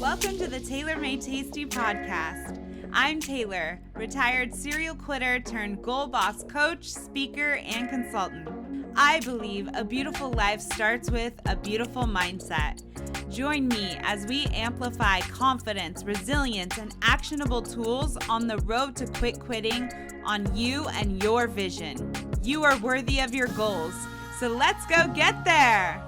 Welcome to the Taylor Made Tasty podcast. I'm Taylor, retired serial quitter turned goal boss coach, speaker, and consultant. I believe a beautiful life starts with a beautiful mindset. Join me as we amplify confidence, resilience, and actionable tools on the road to quit quitting on you and your vision. You are worthy of your goals, so let's go get there.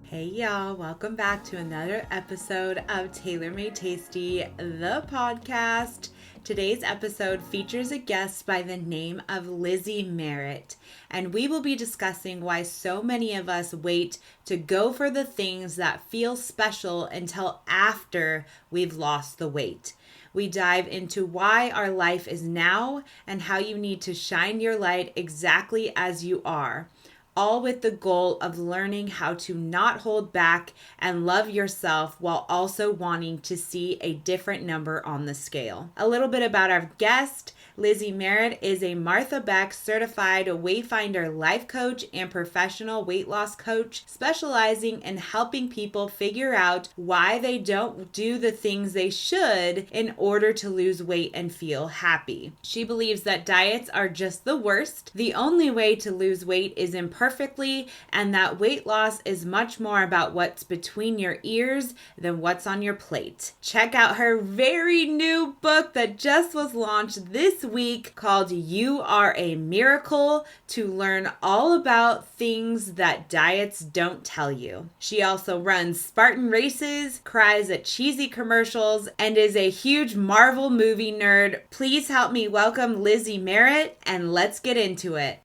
Hey y'all, welcome back to another episode of Taylor Made Tasty, the podcast. Today's episode features a guest by the name of Lizzie Merritt, and we will be discussing why so many of us wait to go for the things that feel special until after we've lost the weight. We dive into why our life is now and how you need to shine your light exactly as you are, all with the goal of learning how to not hold back and love yourself while also wanting to see a different number on the scale. A little bit about our guest. Lizzie Merritt is a Martha Beck certified Wayfinder life coach and professional weight loss coach, specializing in helping people figure out why they don't do the things they should in order to lose weight and feel happy. She believes that diets are just the worst. The only way to lose weight is imperfectly, and that weight loss is much more about what's between your ears than what's on your plate. Check out her very new book that just was launched this week called You Are a Miracle, to learn all about things that diets don't tell you. She also runs Spartan races, cries at cheesy commercials, and is a huge Marvel movie nerd. Please help me welcome Lizzie Merritt, and let's get into it.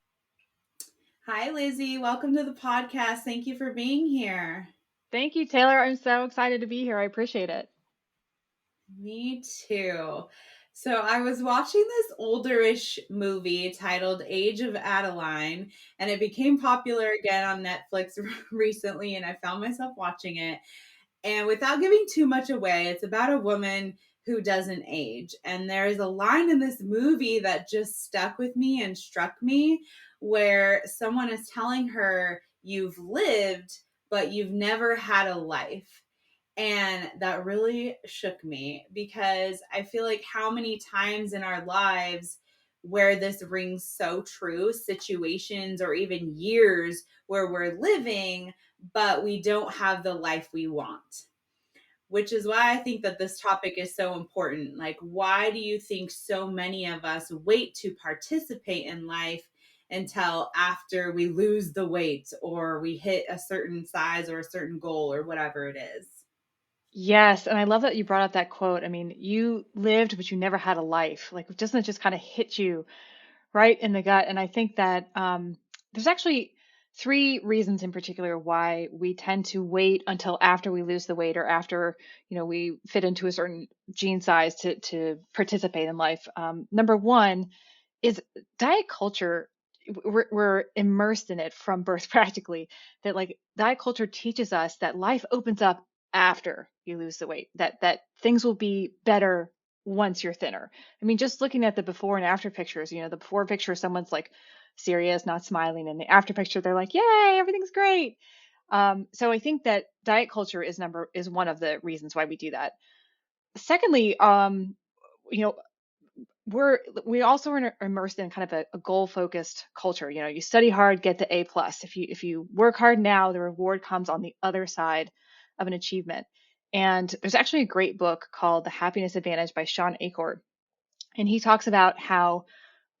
Hi, Lizzie. Welcome to the podcast. Thank you for being here. Thank you, Taylor. I'm so excited to be here. I appreciate it. Me too. So I was watching this olderish movie titled Age of Adeline, and it became popular again on Netflix recently, and I found myself watching it. And without giving too much away, it's about a woman who doesn't age. And there's a line in this movie that just stuck with me and struck me, where someone is telling her, "You've lived, but you've never had a life." And that really shook me, because I feel like how many times in our lives where this rings so true, situations or even years where we're living, but we don't have the life we want. Which is why I think that this topic is so important. Like, why do you think so many of us wait to participate in life until after we lose the weight or we hit a certain size or a certain goal or whatever it is? Yes, and I love that you brought up that quote. I mean, you lived, but you never had a life. Like, doesn't it just kind of hit you right in the gut? And I think that there's actually three reasons in particular why we tend to wait until after we lose the weight or after, we fit into a certain gene size to participate in life. Number one is diet culture. We're immersed in it from birth practically, that like diet culture teaches us that life opens up after you lose the weight, that things will be better once you're thinner. I mean, just looking at the before and after pictures, the before picture, someone's like serious, not smiling, and the after picture, they're like, yay, everything's great. So I think that diet culture is one of the reasons why we do that. Secondly, you know, we also are immersed in kind of a goal focused culture. You study hard, get the A plus. If you work hard now, the reward comes on the other side of an achievement. And there's actually a great book called The Happiness Advantage by Sean Achor, and he talks about how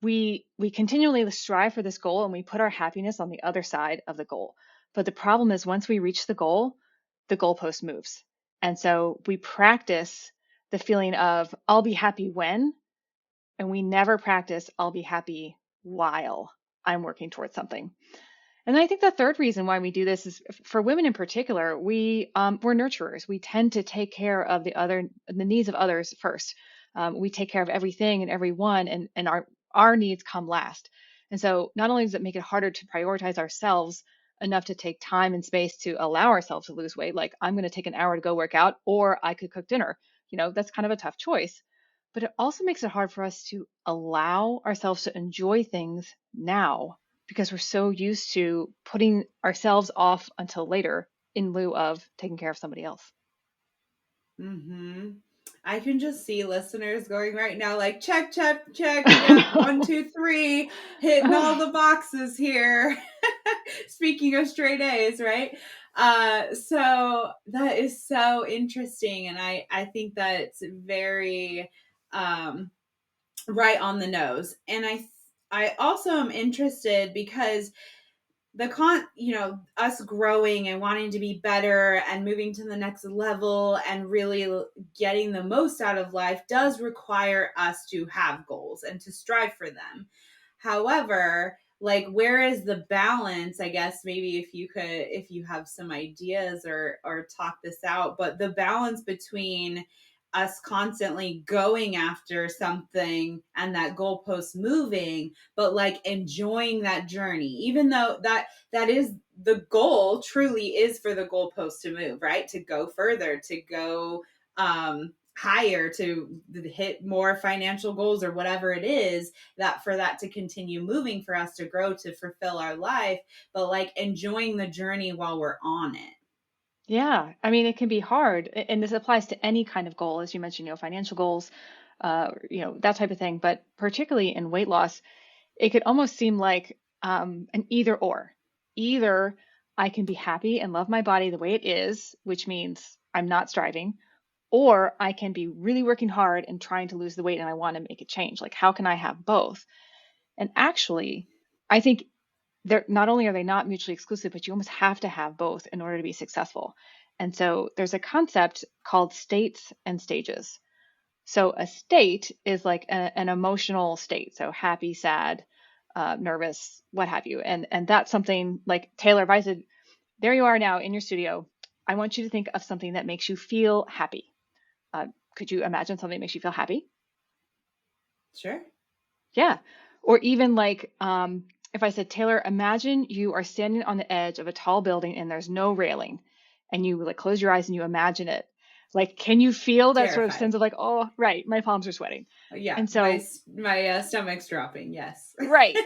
we continually strive for this goal and we put our happiness on the other side of the goal. But the problem is, once we reach the goalpost moves. And so we practice the feeling of I'll be happy when, and we never practice I'll be happy while I'm working towards something. And I think the third reason why we do this is, for women in particular, we're nurturers. We tend to take care of the needs of others first. We take care of everything and everyone, and our needs come last. And so not only does it make it harder to prioritize ourselves enough to take time and space to allow ourselves to lose weight, like I'm going to take an hour to go work out, or I could cook dinner. That's kind of a tough choice. But it also makes it hard for us to allow ourselves to enjoy things now. because we're so used to putting ourselves off until later in lieu of taking care of somebody else. Mm-hmm. I can just see listeners going right now, like, check, check, check. I Yep. One, two, three, hitting all the boxes here. Speaking of straight A's, right? So that is so interesting. And I think that's very right on the nose. And I also am interested because us growing and wanting to be better and moving to the next level and really getting the most out of life does require us to have goals and to strive for them. However, like, where is the balance? I guess maybe if you have some ideas or talk this out, but the balance between us constantly going after something and that goalpost moving, but like enjoying that journey, even though that is the goal, truly is for the goalpost to move, right? To go further, to go higher, to hit more financial goals or whatever it is, that for that to continue moving, for us to grow, to fulfill our life, but like enjoying the journey while we're on it. Yeah, I mean, it can be hard, and this applies to any kind of goal, as you mentioned, financial goals, that type of thing. But particularly in weight loss, it could almost seem like an either or. Either I can be happy and love my body the way it is, which means I'm not striving, or I can be really working hard and trying to lose the weight and I want to make a change. Like, how can I have both? And actually, I think they're not only are they not mutually exclusive, but you almost have to have both in order to be successful. And so there's a concept called states and stages. So a state is like an emotional state. So happy, sad, nervous, what have you. And that's something like Taylor, if I said, there you are now in your studio, I want you to think of something that makes you feel happy. Uh, could you imagine something that makes you feel happy? Sure. Yeah. Or even like if I said, Taylor, imagine you are standing on the edge of a tall building and there's no railing, and you like close your eyes and you imagine it. Like, can you feel that sort of sense Terrified. of like, oh, right, my palms are sweating. Yeah, And so, my stomach's dropping. Yes. right.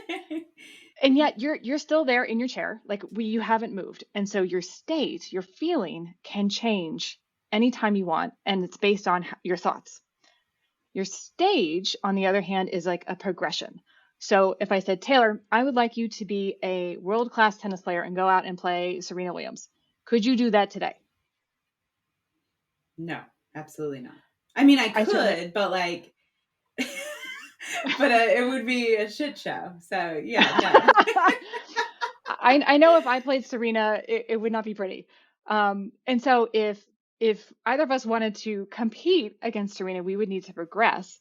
And yet you're still there in your chair, like you haven't moved. And so your state, your feeling can change anytime you want, and it's based on your thoughts. Your stage, on the other hand, is like a progression. So if I said, Taylor, I would like you to be a world-class tennis player and go out and play Serena Williams. Could you do that today? No, absolutely not. I mean, I I certainly. could, but like, but it would be a shit show. So yeah, no. I know if I played Serena, it would not be pretty. And so if either of us wanted to compete against Serena, we would need to progress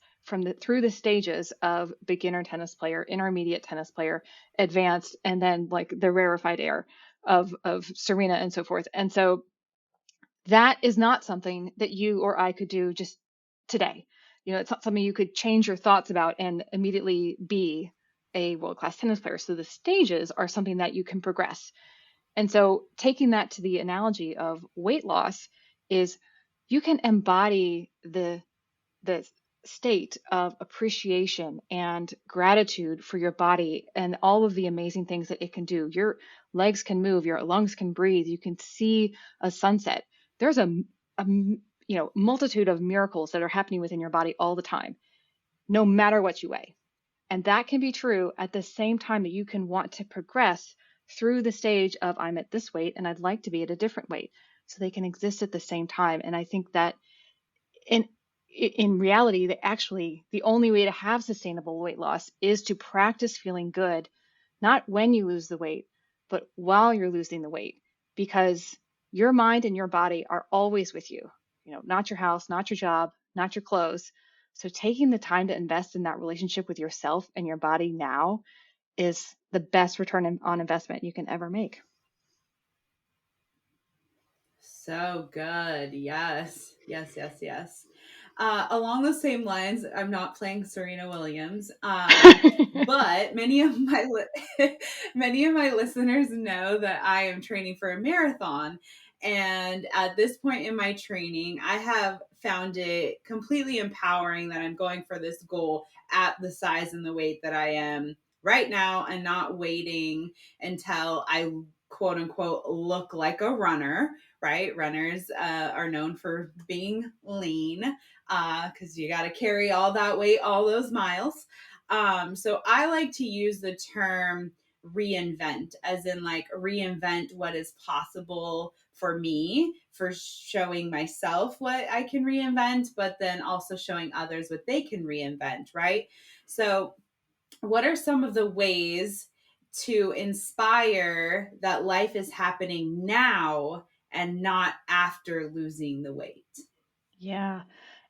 through the stages of beginner tennis player, intermediate tennis player, advanced, and then like the rarefied air of Serena and so forth. And so that is not something that you or I could do just today. It's not something you could change your thoughts about and immediately be a world-class tennis player. So the stages are something that you can progress. And so taking that to the analogy of weight loss is you can embody the state of appreciation and gratitude for your body and all of the amazing things that it can do. Your legs can move, your lungs can breathe, you can see a sunset. There's a multitude of miracles that are happening within your body all the time, no matter what you weigh. And that can be true at the same time that you can want to progress through the stage of I'm at this weight and I'd like to be at a different weight. So they can exist at the same time. And I think that in in reality, that actually the only way to have sustainable weight loss is to practice feeling good, not when you lose the weight, but while you're losing the weight, because your mind and your body are always with you. Not your house, not your job, not your clothes. So taking the time to invest in that relationship with yourself and your body now is the best return on investment you can ever make. So good. Yes. Yes, yes, yes. Along the same lines, I'm not playing Serena Williams, but many of my listeners know that I am training for a marathon, and at this point in my training, I have found it completely empowering that I'm going for this goal at the size and the weight that I am right now and not waiting until I quote unquote look like a runner, right? Runners are known for being lean because you got to carry all that weight, all those miles. So I like to use the term reinvent, as in like reinvent what is possible for me, for showing myself what I can reinvent, but then also showing others what they can reinvent, right? So, what are some of the ways to inspire that life is happening now and not after losing the weight? Yeah.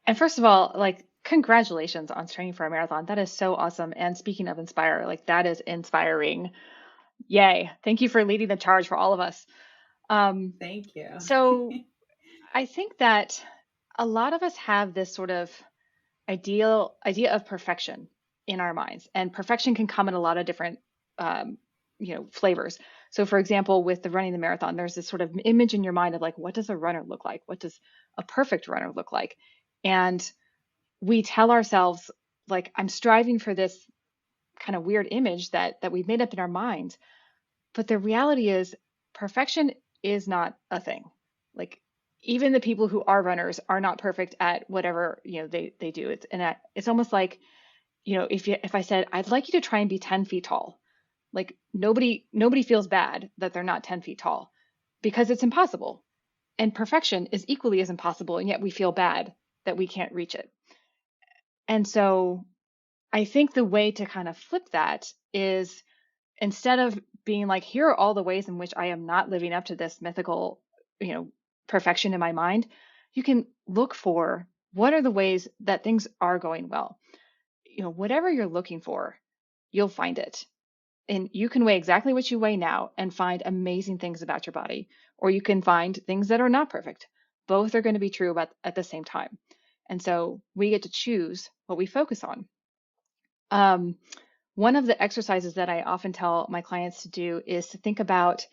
And first of all, like, congratulations on training for a marathon. That is so awesome. And speaking of inspire, like, that is inspiring. Yay. Thank you for leading the charge for all of us. Um, Thank you. so I think that a lot of us have this sort of idea of perfection in our minds, and perfection can come in a lot of different, um, flavors. So, for example, with the running the marathon, there's this sort of image in your mind of like, what does a runner look like? What does a perfect runner look like? And we tell ourselves, like, I'm striving for this kind of weird image that we've made up in our minds. But the reality is, perfection is not a thing. Like, even the people who are runners are not perfect at whatever they do. It's almost like, if I said I'd like you to try and be 10 feet tall, like, nobody feels bad that they're not 10 feet tall, because it's impossible. And perfection is equally as impossible, and yet we feel bad that we can't reach it. And so I think the way to kind of flip that is, instead of being like, here are all the ways in which I am not living up to this mythical, you know, perfection in my mind, you can look for, what are the ways that things are going well. Whatever you're looking for, you'll find it. And you can weigh exactly what you weigh now and find amazing things about your body, or you can find things that are not perfect. Both are going to be true about at the same time. And so we get to choose what we focus on. Um, One of the exercises that I often tell my clients to do is to think about,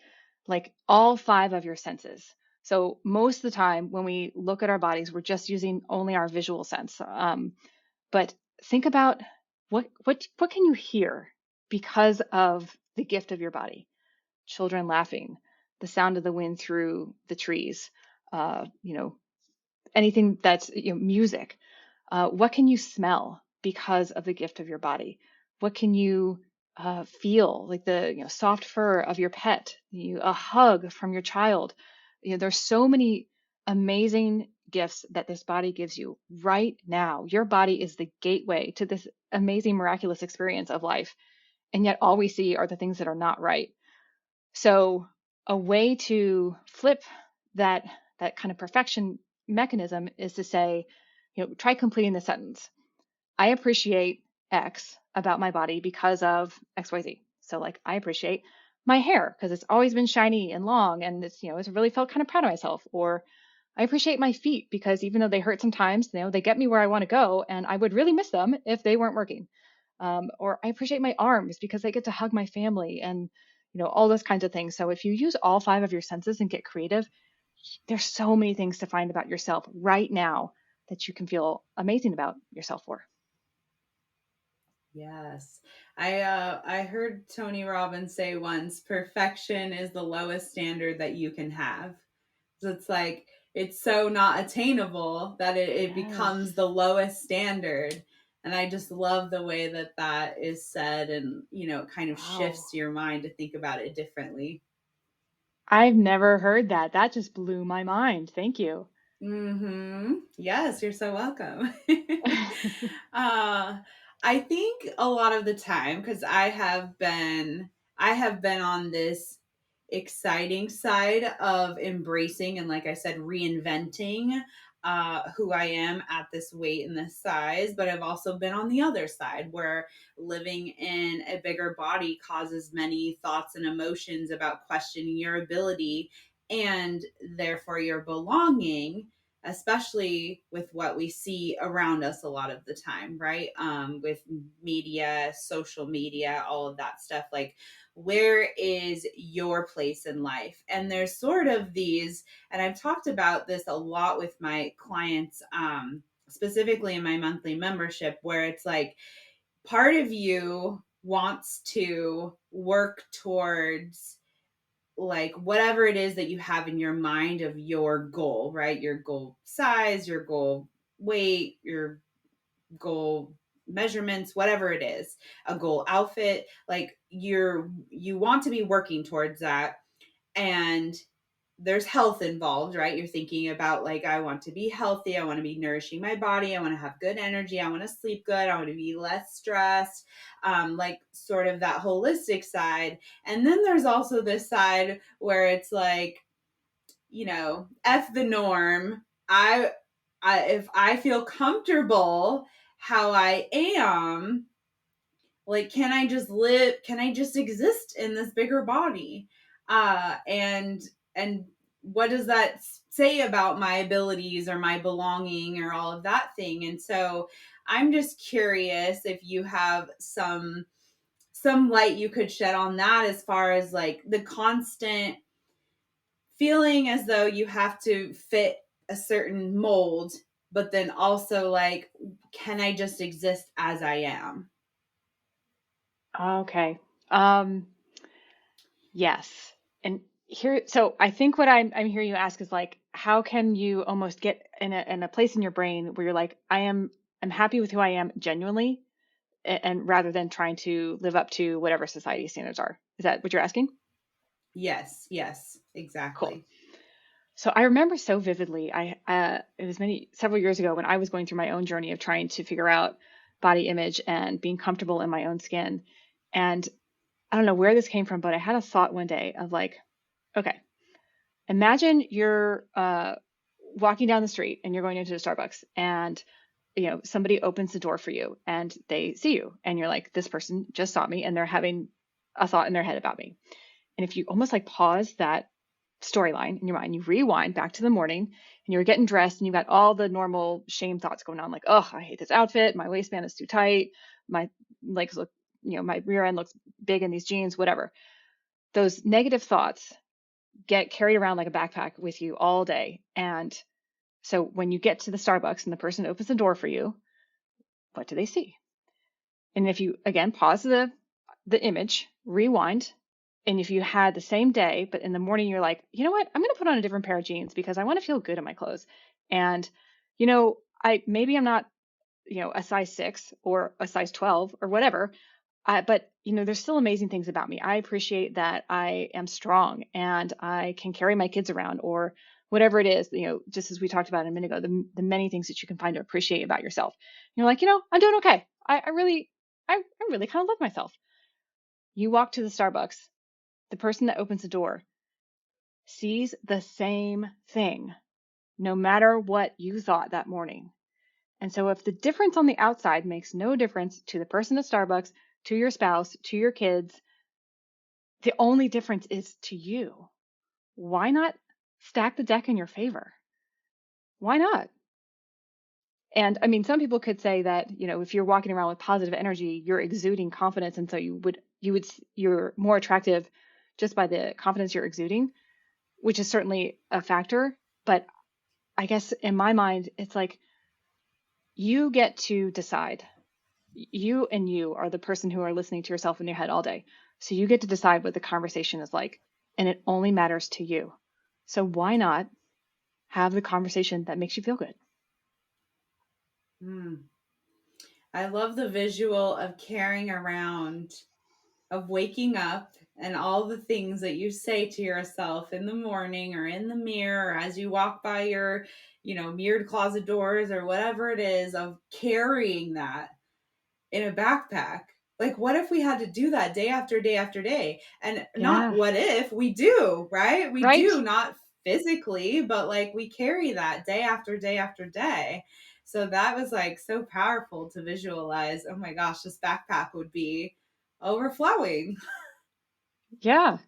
like, all five of your senses. So most of the time when we look at our bodies, we're just using only our visual sense. But think about, what can you hear because of the gift of your body? Children laughing, the sound of the wind through the trees, uh, you know, anything that's, music. What can you smell because of the gift of your body? What can you feel, like the soft fur of your pet, a hug from your child? There's so many amazing gifts that this body gives you right now. Your body is the gateway to this amazing, miraculous experience of life, and yet all we see are the things that are not right. So a way to flip that kind of perfection mechanism is to say, try completing the sentence. I appreciate X about my body because of XYZ. So, like, I appreciate my hair because it's always been shiny and long, and it's really felt kind of proud of myself. Or I appreciate my feet because even though they hurt sometimes, they get me where I want to go, and I would really miss them if they weren't working. Or I appreciate my arms because I get to hug my family, and all those kinds of things. So if you use all five of your senses and get creative, there's so many things to find about yourself right now that you can feel amazing about yourself for. Yes. I heard Tony Robbins say once, perfection is the lowest standard that you can have. So it's like it's so not attainable that it becomes Yes. the lowest standard. And I just love the way that that is said, and it kind of Wow. shifts your mind to think about it differently. I've never heard that. That just blew my mind. Thank you. Yes, you're so welcome. uh, I think a lot of the time, because I have been on this exciting side of embracing and, like I said, reinventing who I am at this weight and this size. But I've also been on the other side where living in a bigger body causes many thoughts and emotions about questioning your ability and therefore your belonging, especially with what we see around us a lot of the time, right? With media, social media, all of that stuff. Like, where is your place in life? And there's sort of these, and I've talked about this a lot with my clients, specifically in my monthly membership, where it's like part of you wants to work towards like whatever it is that you have in your mind of your goal, right? Your goal size, your goal weight, your goal measurements, whatever it is, a goal outfit, like you want to be working towards that. And there's health involved, right? You're thinking about like, I want to be healthy, I want to be nourishing my body, I want to have good energy, I want to sleep good, I want to be less stressed, like sort of that holistic side. And then there's also this side where it's like, F the norm. I if I feel comfortable how I am, like, can I just exist in this bigger body? And what does that say about my abilities or my belonging or all of that thing? And so I'm just curious if you have some light you could shed on that, as far as like the constant feeling as though you have to fit a certain mold, but then also like, can I just exist as I am? Okay. Um, yes. And here, so I think what I'm hearing you ask is like, how can you almost get in a place in your brain where you're like, I'm happy with who I am genuinely, and rather than trying to live up to whatever society standards are. Is that what you're asking? Yes, yes, Cool. exactly. So I remember so vividly. It was several years ago when I was going through my own journey of trying to figure out body image and being comfortable in my own skin. And I don't know where this came from, but I had a thought one day of like, okay, imagine you're walking down the street and you're going into a Starbucks, and somebody opens the door for you and they see you and you're like, this person just saw me and they're having a thought in their head about me. And if you almost like pause that storyline in your mind, you rewind back to the morning and you're getting dressed and you've got all the normal shame thoughts going on, like, oh, I hate this outfit, my waistband is too tight, my legs look, my rear end looks big in these jeans, whatever. Those negative thoughts get carried around like a backpack with you all day. And so when you get to the Starbucks and the person opens the door for you, what do they see? And if you again pause the image, rewind, and if you had the same day, but in the morning you're like, you know what, I'm going to put on a different pair of jeans because I want to feel good in my clothes. And I maybe I'm not a size 6 or a size 12 or whatever. But there's still amazing things about me. I appreciate that I am strong and I can carry my kids around, or whatever it is, just as we talked about a minute ago, the many things that you can find to appreciate about yourself. And you're like, I'm doing okay. I really kind of love myself. You walk to the Starbucks, the person that opens the door sees the same thing, no matter what you thought that morning. And so if the difference on the outside makes no difference to the person at Starbucks, to your spouse, to your kids, the only difference is to you. Why not stack the deck in your favor? Why not? And I mean, some people could say that, if you're walking around with positive energy, you're exuding confidence. And so you're more attractive just by the confidence you're exuding, which is certainly a factor. But I guess in my mind, it's like you get to decide. You and you are the person who are listening to yourself in your head all day. So you get to decide what the conversation is like, and it only matters to you. So why not have the conversation that makes you feel good? Mm. I love the visual of carrying around, of waking up and all the things that you say to yourself in the morning or in the mirror or as you walk by your, mirrored closet doors or whatever it is, of carrying that in a backpack. Like, what if we had to do that day after day after day? And not Yeah. what if, we do, right? We do, Right? not physically, but like we carry that day after day after day. So that was like so powerful to visualize. Oh my gosh, this backpack would be overflowing. Yeah.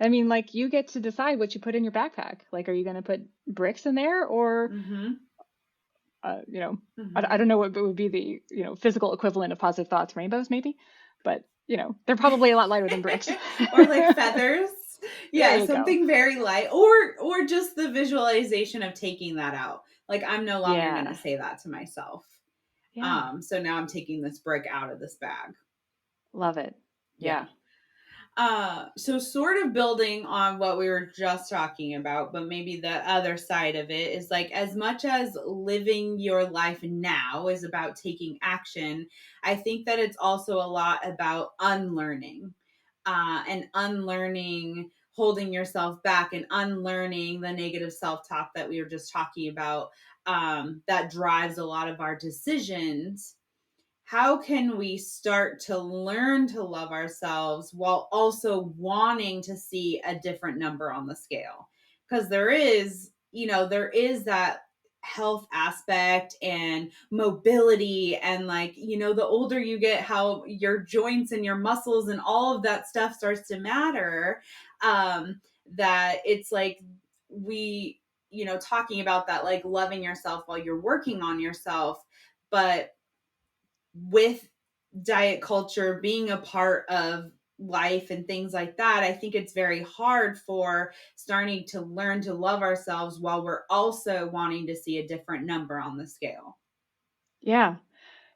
I mean, like you get to decide what you put in your backpack. Like, are you going to put bricks in there or, Mm-hmm. uh, you know, I Mm-hmm. don't know what would be the, physical equivalent of positive thoughts, rainbows, maybe, but, they're probably a lot lighter than bricks. Or like feathers. There Yeah, you go. something very light, or just the visualization of taking that out. Like, I'm no longer going to Yeah. say that to myself. Yeah. So now I'm taking this brick out of this bag. Love it. Yeah. Yeah. So sort of building on what we were just talking about, but maybe the other side of it is like as much as living your life now is about taking action, I think that it's also a lot about unlearning, and unlearning holding yourself back and unlearning the negative self-talk that we were just talking about, that drives a lot of our decisions. How can we start to learn to love ourselves while also wanting to see a different number on the scale? Because there is that health aspect and mobility, and like, the older you get, how your joints and your muscles and all of that stuff starts to matter. That it's like we, talking about that, like loving yourself while you're working on yourself. But with diet culture being a part of life and things like that, I think it's very hard for starting to learn to love ourselves while we're also wanting to see a different number on the scale. Yeah.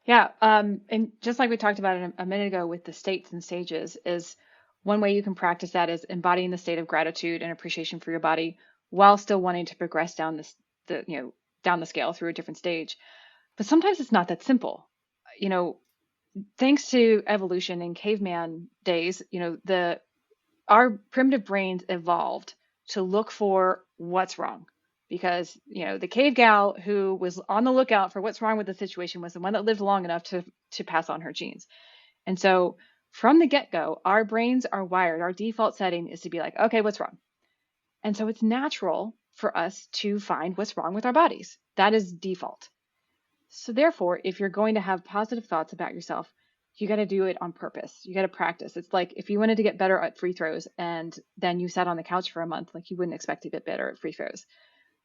Yeah. And just like we talked about a minute ago with the states and stages, is one way you can practice that is embodying the state of gratitude and appreciation for your body while still wanting to progress down down the scale through a different stage. But sometimes it's not that simple. You know, thanks to evolution in caveman days, our primitive brains evolved to look for what's wrong, because the cave gal who was on the lookout for what's wrong with the situation was the one that lived long enough to pass on her genes. And so from the get-go, our brains are wired, our default setting is to be like, okay, what's wrong? And so it's natural for us to find what's wrong with our bodies. That is default. So therefore, if you're going to have positive thoughts about yourself, you got to do it on purpose. You got to practice. It's like if you wanted to get better at free throws and then you sat on the couch for a month, like you wouldn't expect to get better at free throws.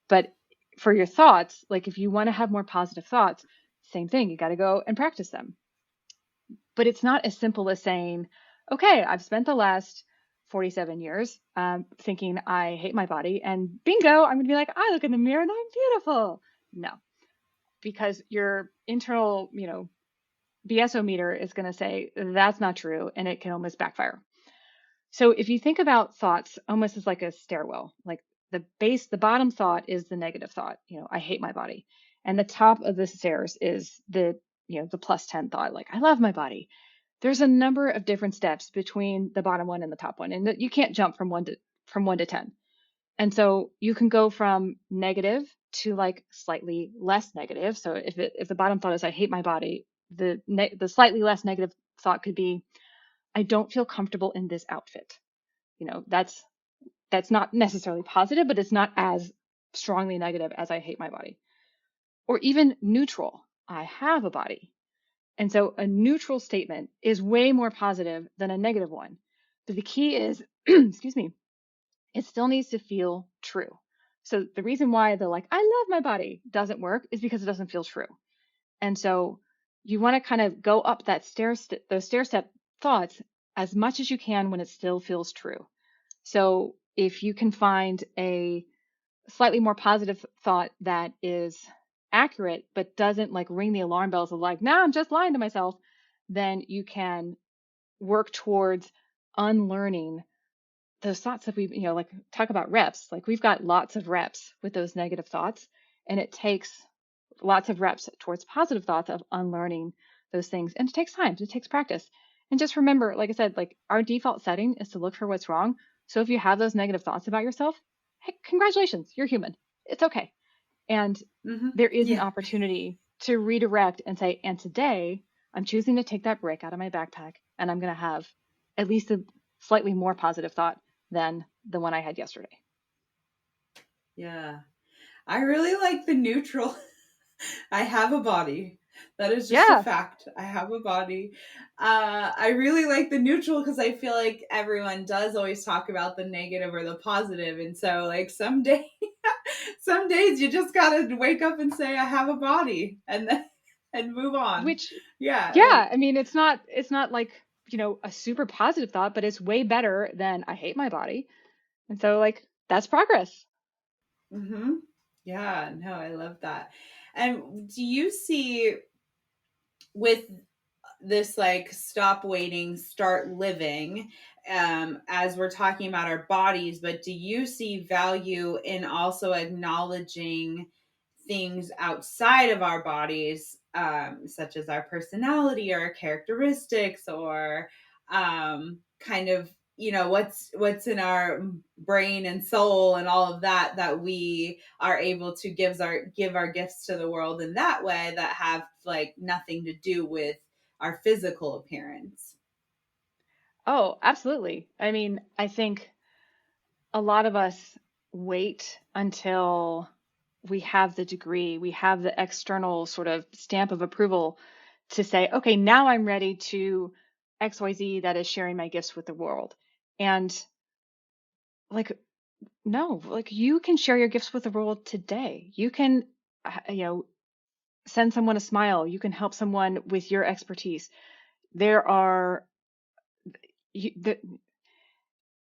But for your thoughts, like if you want to have more positive thoughts, same thing, you got to go and practice them. But it's not as simple as saying, okay, I've spent the last 47 years thinking I hate my body, and bingo, I'm going to be like, I look in the mirror and I'm beautiful. No, because your internal, BSO meter is going to say that's not true, and it can almost backfire. So if you think about thoughts almost as like a stairwell, like the bottom thought is the negative thought, I hate my body. And the top of the stairs is the plus 10 thought, like I love my body. There's a number of different steps between the bottom one and the top one, and you can't jump from one to 10. And so you can go from negative to like slightly less negative. So if the bottom thought is I hate my body, the slightly less negative thought could be I don't feel comfortable in this outfit. That's not necessarily positive, but it's not as strongly negative as I hate my body. Or even neutral, I have a body. And so a neutral statement is way more positive than a negative one. But the key is, excuse me, it still needs to feel true. So the reason why the like, I love my body doesn't work is because it doesn't feel true. And so you want to kind of go up those stair step thoughts as much as you can when it still feels true. So if you can find a slightly more positive thought that is accurate, but doesn't like ring the alarm bells of like, nah, I'm just lying to myself, then you can work towards unlearning those thoughts that we, like talk about reps, like we've got lots of reps with those negative thoughts, and it takes lots of reps towards positive thoughts of unlearning those things. And it takes time, it takes practice. And just remember, like I said, like our default setting is to look for what's wrong. So if you have those negative thoughts about yourself, hey, congratulations, you're human. It's okay. And Mm-hmm. there is an Yeah. opportunity to redirect and say, and today I'm choosing to take that brick out of my backpack and I'm going to have at least a slightly more positive thought than the one I had yesterday. Yeah. I really like the neutral. I have a body. That is just a Yeah, fact. I have a body. I really like the neutral because I feel like everyone does always talk about the negative or the positive, and so like some days you just gotta wake up and say I have a body, and then and move on. which Yeah, yeah, like. I mean it's not like, a super positive thought, but it's way better than I hate my body. And so like that's progress. Mm-hmm. Yeah, no, I love that. And do you see with this like stop waiting, start living, as we're talking about our bodies, but do you see value in also acknowledging things outside of our bodies, such as our personality or our characteristics, or kind of, what's in our brain and soul and all of that, that we are able to give our gifts to the world in that way, that have like nothing to do with our physical appearance. Oh, absolutely. I mean, I think a lot of us wait until we have the degree, we have the external sort of stamp of approval to say, okay, now I'm ready to XYZ, that is sharing my gifts with the world. And like, no, like you can share your gifts with the world today. You can, you know, send someone a smile. You can help someone with your expertise. There are, you, the,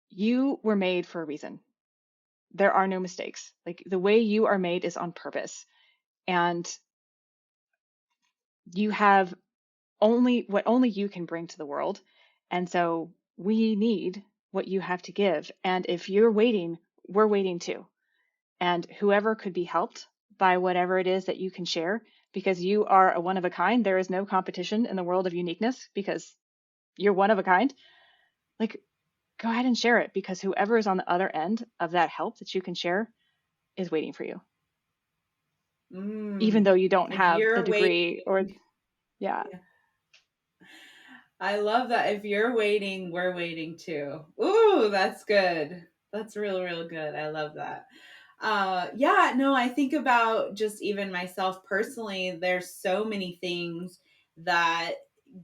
you were made for a reason. There are no mistakes. Like the way you are made is on purpose. And you have only what only you can bring to the world. And so we need what you have to give. And if you're waiting, we're waiting too. And whoever could be helped by whatever it is that you can share, because you are a one of a kind, there is no competition in the world of uniqueness because you're one of a kind. Like, go ahead and share it because whoever is on the other end of that help that you can share is waiting for you, even Mm. though you don't If have the you're waiting, degree or, yeah, yeah. I love that. If you're waiting, we're waiting too. Ooh, that's good. That's real, real good. I love that. Yeah, no, I think about just even myself personally, there's so many things that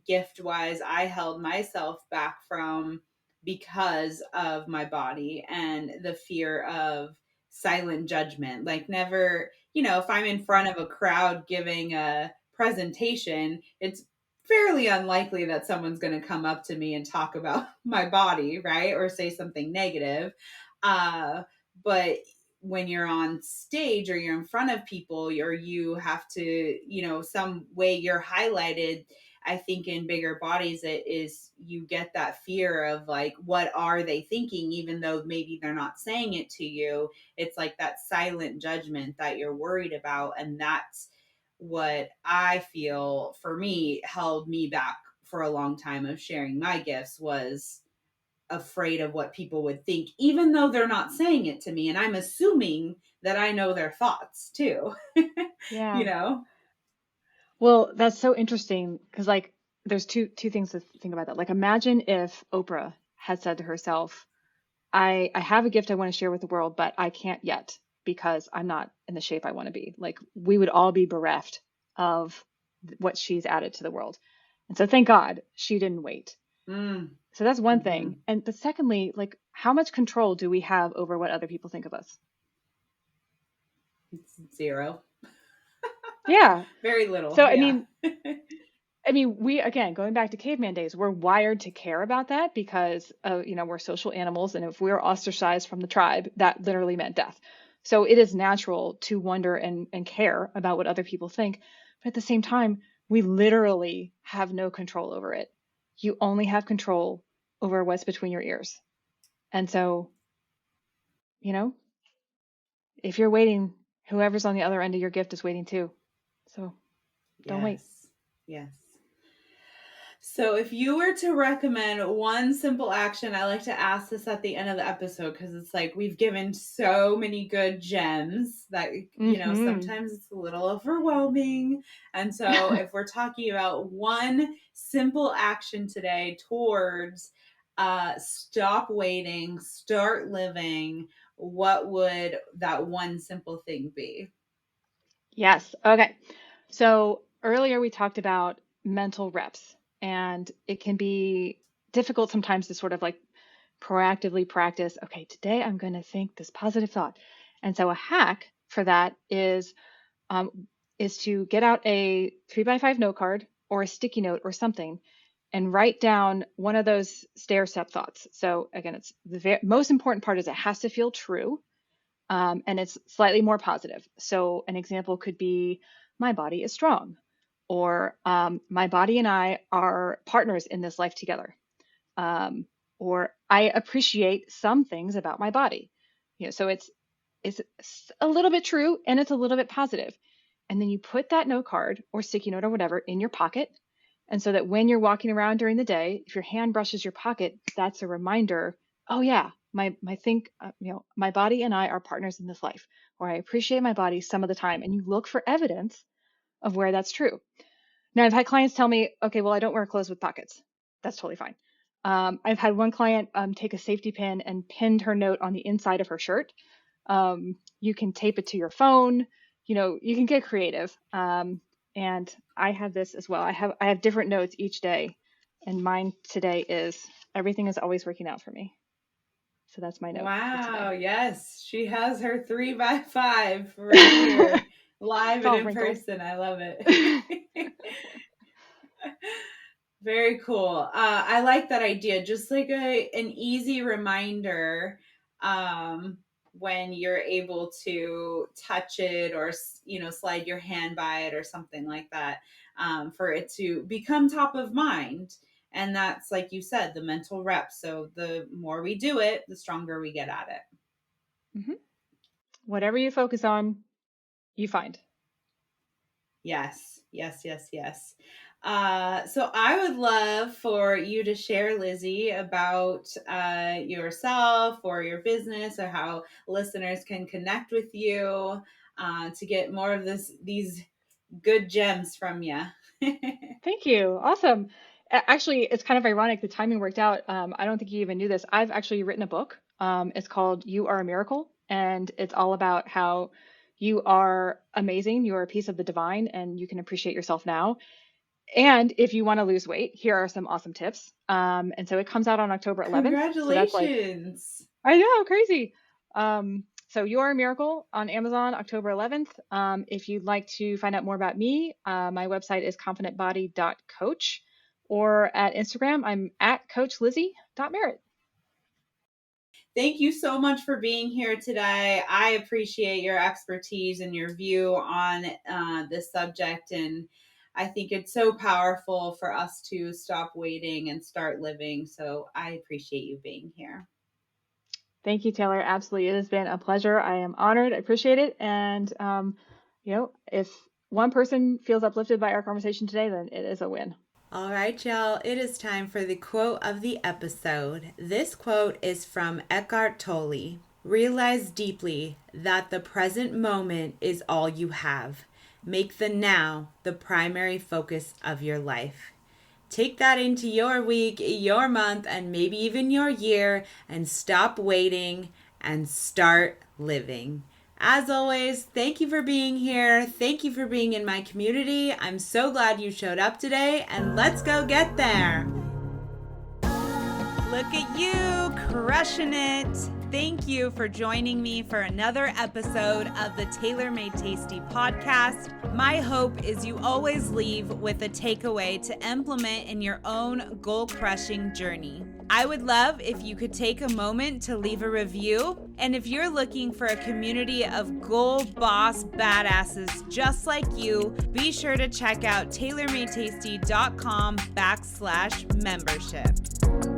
gift wise I held myself back from because of my body and the fear of silent judgment. Like, never, if I'm in front of a crowd giving a presentation, it's fairly unlikely that someone's going to come up to me and talk about my body, right? Or say something negative. But when you're on stage or you're in front of people, or you have to, some way you're highlighted, I think in bigger bodies, it is, you get that fear of like, what are they thinking? Even though maybe they're not saying it to you, it's like that silent judgment that you're worried about. And that's what I feel for me held me back for a long time of sharing my gifts, was afraid of what people would think, even though they're not saying it to me. And I'm assuming that I know their thoughts too, you yeah. know? Well, that's so interesting because like there's two things to think about that. Like imagine if Oprah had said to herself, I have a gift I want to share with the world, but I can't yet because I'm not in the shape I want to be. Like we would all be bereft of what she's added to the world. And so thank God she didn't wait. Mm, So that's one mm-hmm. thing. And but secondly, like how much control do we have over what other people think of us? It's zero. Yeah. Very little. So Yeah. I mean, we again going back to caveman days, we're wired to care about that because we're social animals, and if we're ostracized from the tribe, that literally meant death. So it is natural to wonder and care about what other people think, but at the same time, we literally have no control over it. You only have control over what's between your ears. And so, you know, if you're waiting, whoever's on the other end of your gift is waiting too. So don't wait. Yes. Yes. So, if you were to recommend one simple action, I like to ask this at the end of the episode because it's like we've given so many good gems that, Hmm. sometimes it's a little overwhelming. And so, if we're talking about one simple action today towards stop waiting, start living, what would that one simple thing be? Yes. Okay. So earlier we talked about mental reps, and it can be difficult sometimes to sort of like proactively practice. Okay, today I'm going to think this positive thought. And so a hack for that um, is to get out a 3x5 note card or a sticky note or something and write down one of those stair step thoughts. So again, it's the most important part is it has to feel true, and it's slightly more positive. So an example could be, my body is strong, or my body and I are partners in this life together. Um, or I appreciate some things about my body. So it's a little bit true and it's a little bit positive. And then you put that note card or sticky note or whatever in your pocket. And so that when you're walking around during the day, if your hand brushes your pocket, that's a reminder, oh yeah, my body and I are partners in this life, or I appreciate my body some of the time. And you look for evidence of where that's true. Now, I've had clients tell me, okay, well, I don't wear clothes with pockets. That's totally fine. I've had one client take a safety pin and pinned her note on the inside of her shirt. You can tape it to your phone. You can get creative. And I have this as well. I have different notes each day, and mine today is everything is always working out for me. So that's my note for Wow, today. yes. She has her 3x5 right here, live It's and all in wrinkled. person. I love it. Very cool. I like that idea. Just like an easy reminder, um, when you're able to touch it or slide your hand by it or something like that, for it to become top of mind. And that's, like you said, the mental reps. So the more we do it, the stronger we get at it. Hmm. Whatever you focus on, you find. Yes, yes, yes, yes. So I would love for you to share, Lizzie, about yourself or your business, or how listeners can connect with you to get more of these good gems from you. Thank you. Awesome. Actually, it's kind of ironic. The timing worked out. I don't think you even knew this. I've actually written a book. It's called You Are a Miracle, and it's all about how you are amazing. You are a piece of the divine, and you can appreciate yourself now. And if you want to lose weight, here are some awesome tips. And so it comes out on October 11th. So that's like, Congratulations. I know, crazy. So You Are a Miracle on Amazon, October 11th. If you'd like to find out more about me, my website is confidentbody.coach, or at Instagram, I'm at coachlizzie.merritt. Thank you so much for being here today. I appreciate your expertise and your view on this subject. And I think it's so powerful for us to stop waiting and start living. So I appreciate you being here. Thank you, Taylor. Absolutely. It has been a pleasure. I am honored. I appreciate it. And, if one person feels uplifted by our conversation today, then it is a win. All right, y'all, it is time for the quote of the episode. This quote is from Eckhart Tolle. Realize deeply that the present moment is all you have. Make the now the primary focus of your life. Take that into your week, your month, and maybe even your year, and stop waiting and start living. As always, thank you for being here. Thank you for being in my community. I'm so glad you showed up today, and let's go get there. Look at you, crushing it. Thank you for joining me for another episode of the Tailor Made Tasty podcast. My hope is you always leave with a takeaway to implement in your own goal-crushing journey. I would love if you could take a moment to leave a review. And if you're looking for a community of goal boss badasses just like you, be sure to check out tailormadetasty.com/membership.